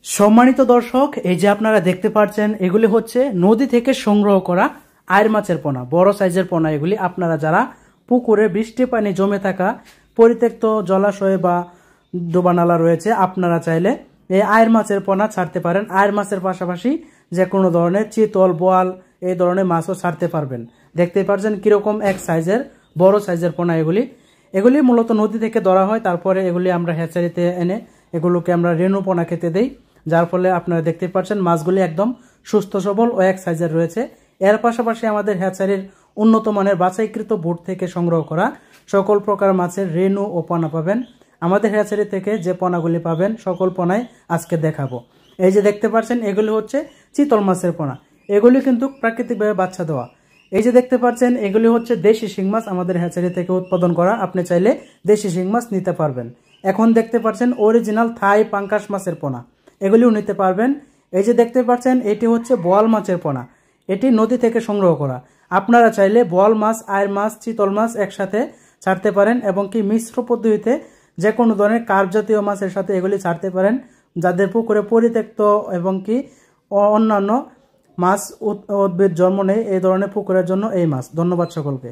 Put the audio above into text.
সম্মানিত দর্শক, এই যে আপনারা দেখতে পাচ্ছেন এগুলি হচ্ছে নদী থেকে সংগ্রহ করা আয়ের মাছের পোনা, বড় সাইজের পোনা। এগুলি আপনারা যারা পুকুরে বৃষ্টি পানি জমে থাকা পরিত্যক্ত জলাশয় বা ডোবানালা রয়েছে, আপনারা চাইলে এই আয়ের মাছের পোনা ছাড়তে পারেন। আয়ের মাছের পাশাপাশি যে কোনো ধরনের চিতল, বোয়াল এই ধরনের মাছও ছাড়তে পারবেন। দেখতে পাচ্ছেন কিরকম এক সাইজের বড় সাইজের পোনা। এগুলি মূলত নদী থেকে ধরা হয়, তারপরে এগুলি আমরা হ্যাচারিতে এনে এগুলোকে আমরা রেণু পোনা খেতে দেই, যার ফলে আপনারা দেখতে পাচ্ছেন মাছগুলি একদম সুস্থ সবল ও এক সাইজের রয়েছে। এর পাশাপাশি আমাদের হ্যাচারির উন্নত মানের বাছাইকৃত বোট থেকে সংগ্রহ করা সকল প্রকার মাছের রেণু ও পোনা পাবেন। আমাদের হ্যাচারি থেকে যে পোনাগুলি পাবেন সকল পোনাই আজকে দেখাবো। এই যে দেখতে পাচ্ছেন এগুলি হচ্ছে চিতল মাছের পোনা। এগুলি কিন্তু প্রাকৃতিকভাবে বাচ্চা দেওয়া। এই যে দেখতে পাচ্ছেন এগুলি হচ্ছে দেশি শিং মাছ, আমাদের হ্যাচারি থেকে উৎপাদন করা। আপনি চাইলে দেশি শিং মাছ নিতে পারবেন। এখন দেখতে পাচ্ছেন অরিজিনাল থাই পাঙ্কাশ মাছের পোনা, এগুলিও নিতে পারবেন। এই যে দেখতে পাচ্ছেন এটি হচ্ছে বোয়াল মাছের পোনা, এটি নদী থেকে সংগ্রহ করা। আপনারা চাইলে বোয়াল মাছ, আয়ের মাছ, চিতল মাছ একসাথে ছাড়তে পারেন এবং কি মিশ্র পদ্ধতিতে যে কোনো ধরনের কার্প জাতীয় মাছের সাথে এগুলি ছাড়তে পারেন, যাদের পুকুরে পরিত্যক্ত এবং কি অন্যান্য মাছ উদ্ভিদ জন্ম নেই এই ধরনের পুকুরের জন্য এই মাছ। ধন্যবাদ সকলকে।